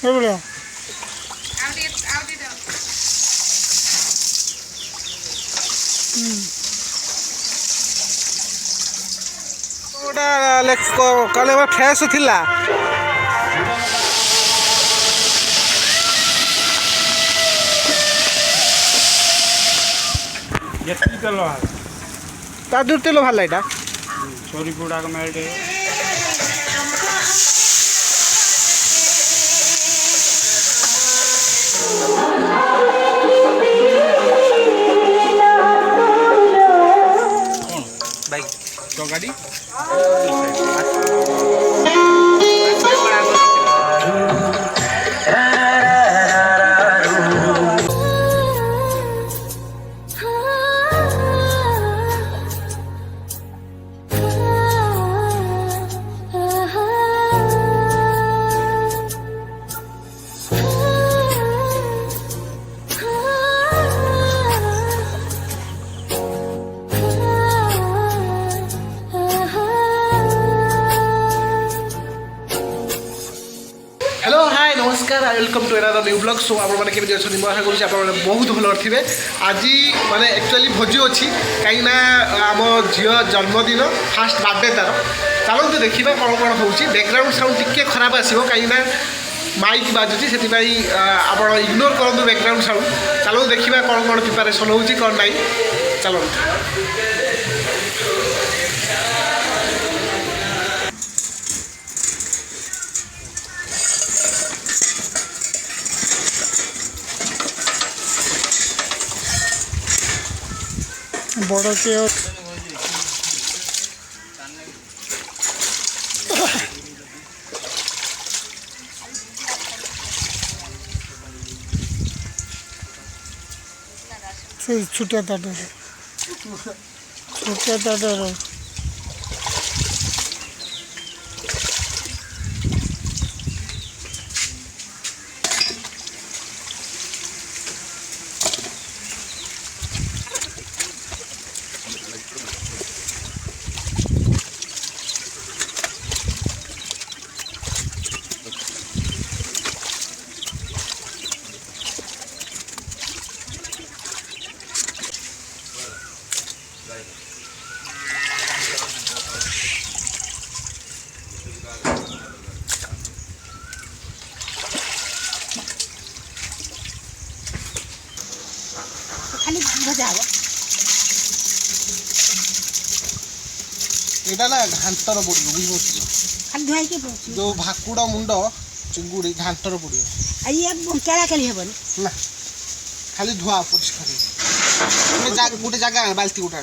ଏଭଳିଆ गोटा कले फ्रेश थिला ता दूर तेल ভাল এটা छोरी गुड़ा का मेल्ट बाइक तो गाड़ी हेलो हाय नमस्कार welcome to another new blog so आप मैंने केमी अच्छे मैं आशा करुँच आप बहुत भल थे आज माने एक्चुअली भोजी अच्छी कहीं आम झील जन्मदिन फास्ट बर्थडे तार चलते देखा कौन कौन हो बैकग्राउंड साउंड टिके खराब आसो कहीं माइक बाजुची से आप इग्नोर करूँ बैकग्राउंड साउंड चलो देखा कौन कौन प्रिपारेसन हो कौन ना चलो बड़ के छुट्या ताटे खाली भजा हो एटा ना घांटर पड़ो बुझ खाली धुआई के जो भाकुड़ मुंड चिंगुड़ी घांटर पड़ो ये केला केली हेबन ना खाली धुआ परिष्कार गोटे जगह बाल्टी गोटा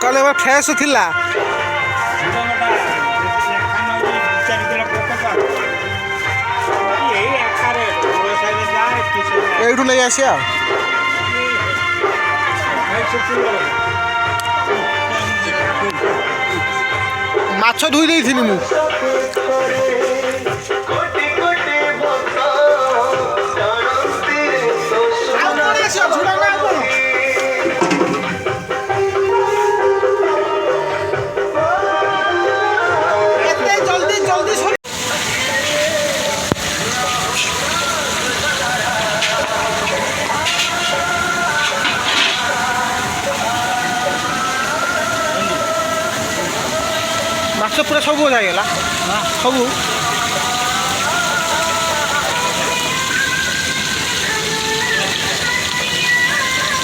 कले फ्रेश थिला एठू नहीं आसिया माछ धुई देइथिनी मु माछ पूरा सब हो जाएगा सब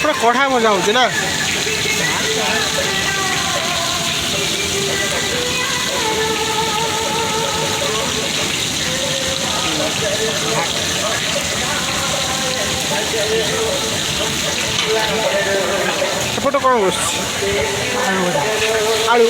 ପୁରା କଢ଼ା ମଜା ହେଉଛି ନା। ସେପଟେ କ'ଣ ବସୁଛି ଆଳୁ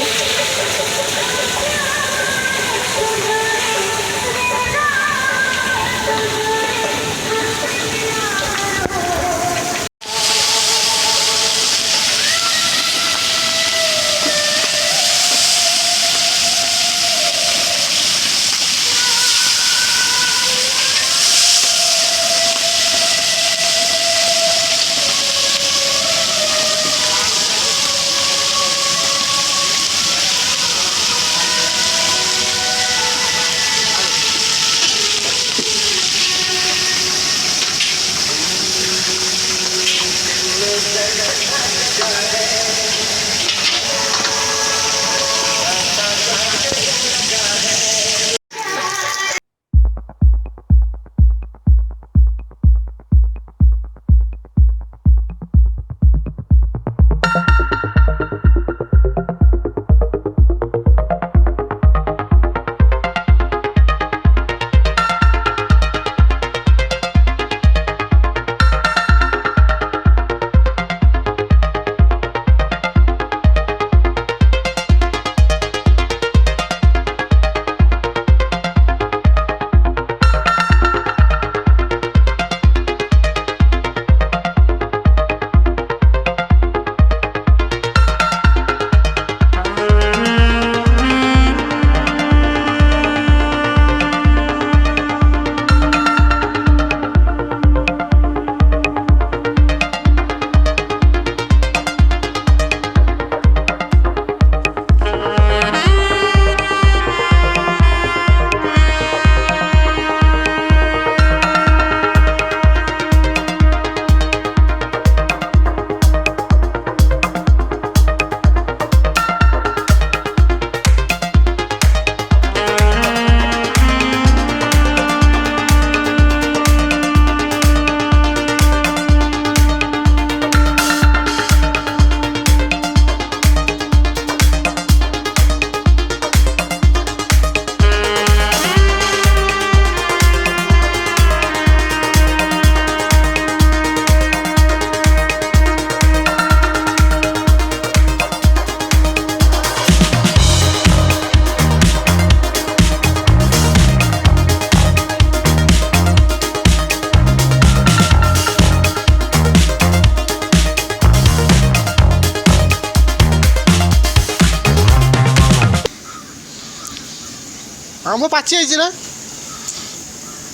आम पाची है ना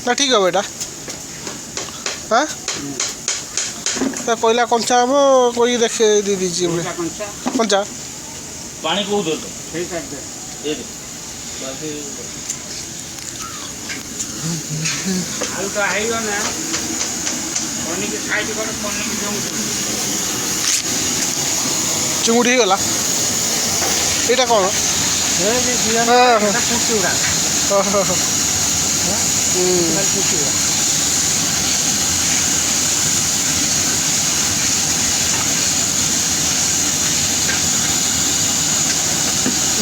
ना ठीक है बेटा हाँ पहला कंचा आम कोई देखे दे दीजिए कंचा पानी को दो आलू तो है ना पनी के साइड कर पनी के चिंगुड़ी गला यहाँ कौन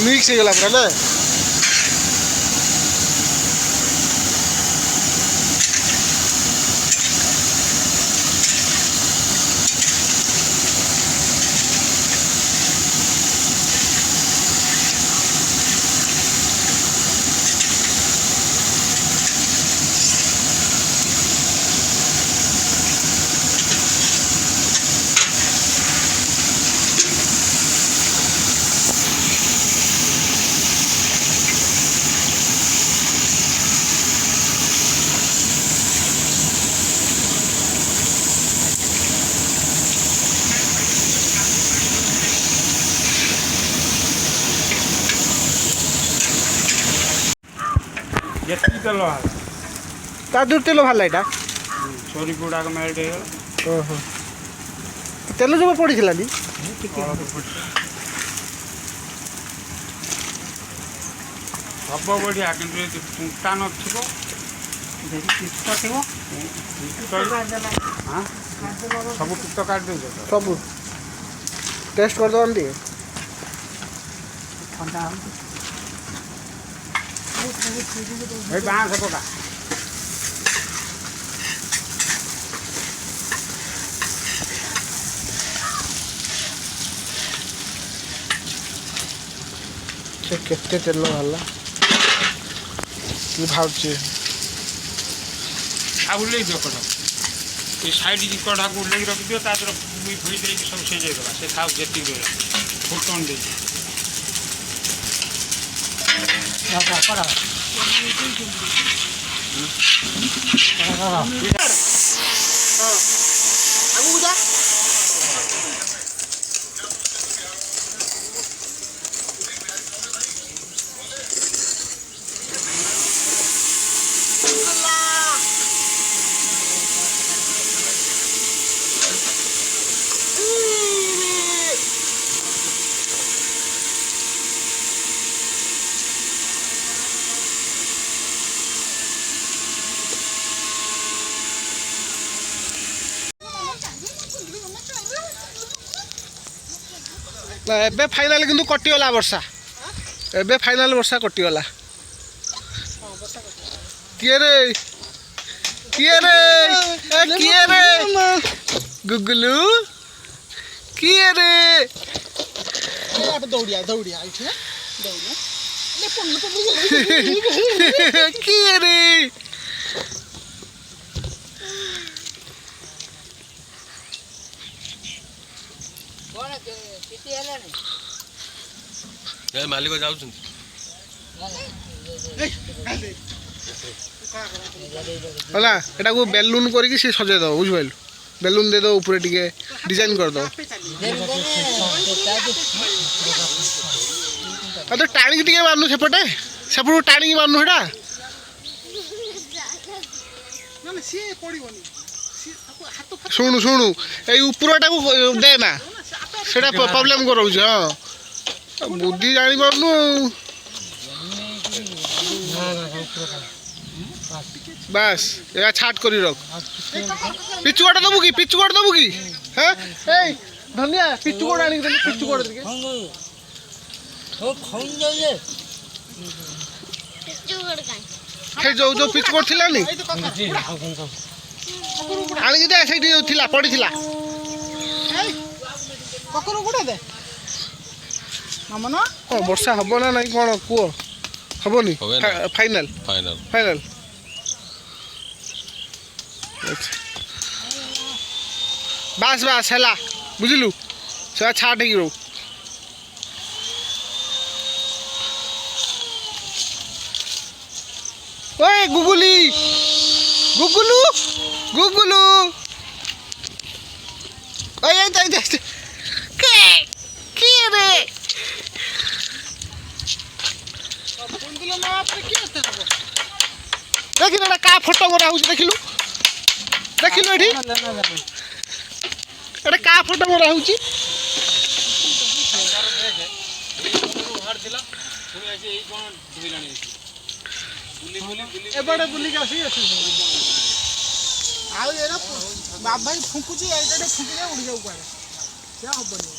मिक्स हो गला पूरा ना ଯେତିକି ତେଲ ତା ଦୂର ତେଲ ବାହାରିଲା ଏଇଟା ସୋରି ଗୁଡ଼ାକ ମେଲ୍ଟ ହେଇଗଲା ଓହୋ ତେଲ ଜମା ପଡ଼ିଥିଲା ନି ହବ ବଢ଼ିଆ କିନ୍ତୁ ଯଦି କୁଟା ନଥିବ ଥିବ ହଁ ସବୁ ପିତ କାଟି ଦେଉଛ ତ ସବୁ ଟେଷ୍ଟ କରିଦେବାନି ଟିକେ ଥଣ୍ଡା ଏଇ ବାଁଶ ପକା ସେ କେତେ ତେଲ ବାହାରିଲା କି ଭାବୁଛି ଆଉ ଉଲ୍ଲେଇ ଦିଅ କଢ଼ା ଏ ସାଇଡ଼୍ କଢ଼ାକୁ ଉଲ୍ଲେଇ ରଖିଦିଅ ତା ଦେହରେ ଭୁଇ ଭୁଇ ଦେଇକି ସବୁ ସିଝେଇ ଦେବା ସେ ଖାଉ ଯେତିକି ରହିଲା ଫୁଟଣ ଦେଇକି ଆଗକୁ ଯା ଏବେ ଫାଇନାଲ କିନ୍ତୁ କଟିଗଲା ବର୍ଷା ଏବେ ଫାଇନାଲ ବର୍ଷା କଟିଗଲା କିଏ ରେ କିଏ ରେ କିଏ ରେ ଗୁଗୁଲୁ କିଏ ରେ ଦୌଡ଼ିଆ ଦୌଡ଼ିଆ ଏଇଠି କିଏ ରେ ମାଲିକ ଯାଉଛନ୍ତି ହେଲା ଏଟାକୁ ବେଲୁନ କରିକି ସେ ସଜେଇ ଦେବ ବୁଝିପାରିଲୁ ବେଲୁନ ଦେଇଦେବ ଉପରେ ଟିକେ ଡିଜାଇନ କରିଦେବ ଆଉ ତ ଟାଣିକି ଟିକେ ମାନୁ ସେପଟେ ସେପଟୁ ଟାଣିକି ମାନୁ ସେଟା ଶୁଣୁ ଶୁଣୁ ଏଇ ଉପରଟାକୁ ଦେ ନା ସେଟା ପ୍ରୋବ୍ଲେମ କରଉଛି ହଁ ବୁଦ୍ଧି ଜାଣିପାରୁନୁ ବାସ୍ ଏହା ଛାଟ କରି ରଖ ପିଚୁ ଗୋଟା ଦେବୁ କି হ্যাঁ এই ধনিয়া পিচু গোড় আনি দেলি পিচু গোড় দিকে সেই ଯୋଉ ପିଚୁ ଗୋড় ଥିଲାନି ଆଣିକି ଦେ ସେଇଠି ଥିଲା ପଡ଼ିଥିଲା କକର ଗୁଡା ଦେ ମାମନ କ'ଣ ବର୍ଷା ହବ ନା ନାଇଁ କ'ଣ କୁହ ହବନି ଫାଇନାଲ ଫାଇନାଲ ଫାଇନାଲ ବାସ୍ ବାସ୍ ହେଲା ବୁଝିଲୁ ସେଟା ଛାଟ ହେଇକି ରହୁ ওই গুগুলি গুগুলু গুগুলু ওই এই তাই কে কি রে বন্ধুলো না আপনি কি হতে হবে দেখিলু এটা কা ফটো মরা হউছে দেখিলু দেখিলু এটি এটা কা ফটো মরা হউছে এবারে বুলিকে আসি ଆଉ ଏରା ବାବା ଭାଇ ଫୁଙ୍କୁଛି ଏଇଟା ଫୁଙ୍କିଲେ ଉଡ଼ି ଯାଉ କୁଆଡ଼େ ସେ ହବନି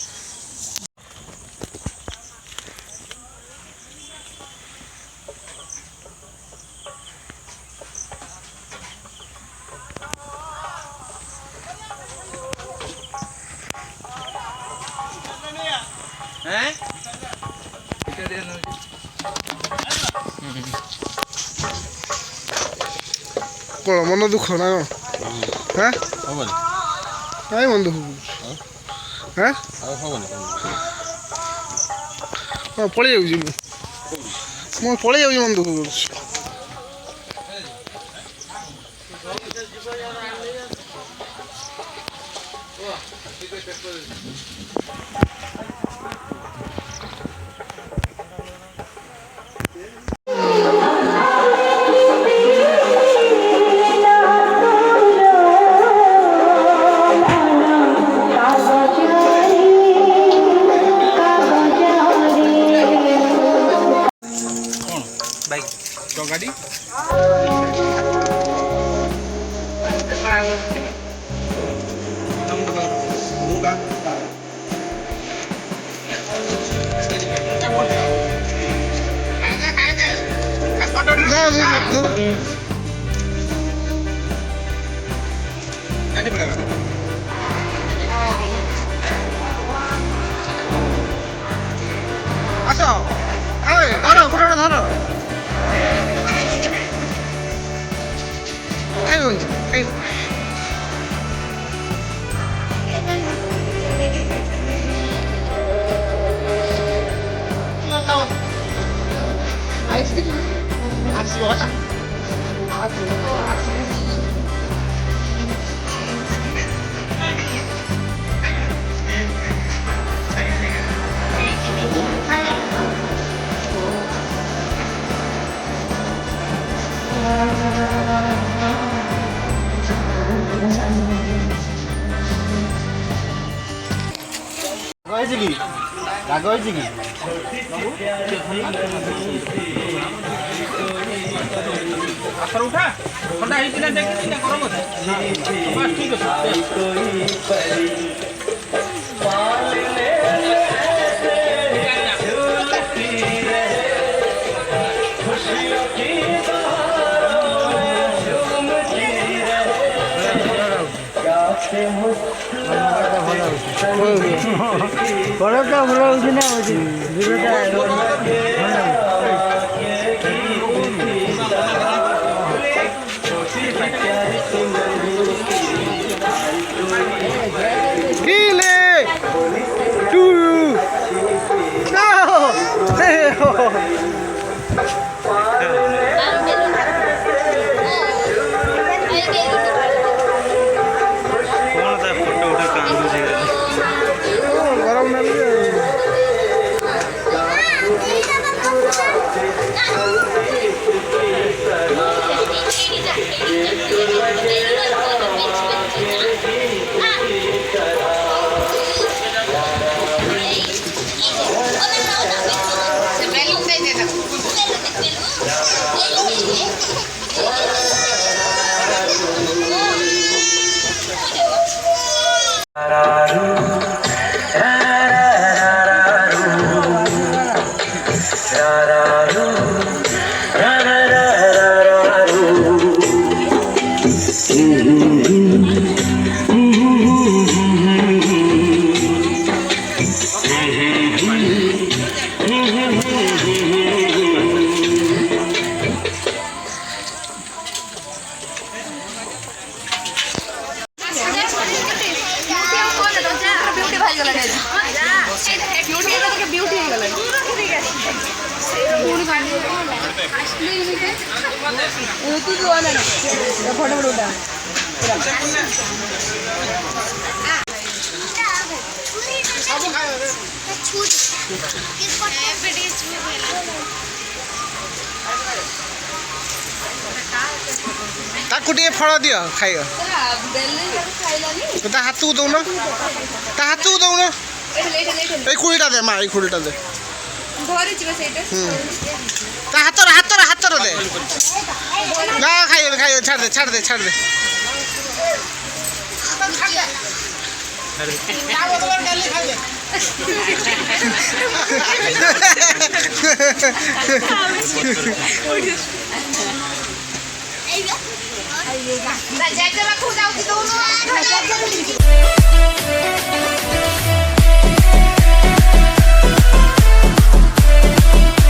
କ'ଣ ମନ ଦୁଃଖ ନା କ'ଣ হ্যাঁ ହବନି କାଇଁ ମନ ଦୁଃଖ হ্যাঁ ଆଉ ହବନି ହଁ ପଳେଇ ଯାଉଛି ମୁଁ ପଳେଇ ଯାଉଛି ମନ ଦୁଃଖ କରୁଛି ଗାଡ଼ି আসো ধরো ফটোটা ধরো এই হয়েছে কি রাগ হয়েছে কি ଆସର ଉଠା ଥଣ୍ଡା ହେଇଛି ନା ଦେଖିଛି ନା ଗରମ ଅଛି ବାସ୍ ଠିକ୍ ଅଛି କଲରଟା ଭଲ ହେଉଛି ନା ହେଉଛି Kile! Two! No! କଣ ତା ଫଟୋ ଉଠେ କାନ୍ଦୁଛି ଗରମ ନାଲି ଫଟୋ ଉଠା ତାକୁ ଟିକେ ଫଳ ଦିଅ ଖାଇବ ତା ହାତକୁ ଦଉନ ତା ହାତକୁ ଦଉନ ଏଇ କୁଡ଼ିଟା ଦେ ମା ଏଇ କୁଡ଼ିଟା ଦେ ତା ହାତର ଦେ ନା ଖାଇବେ ଛାଡ଼ିଦେ Dạ, cho bác khu đâu thì tôi luôn.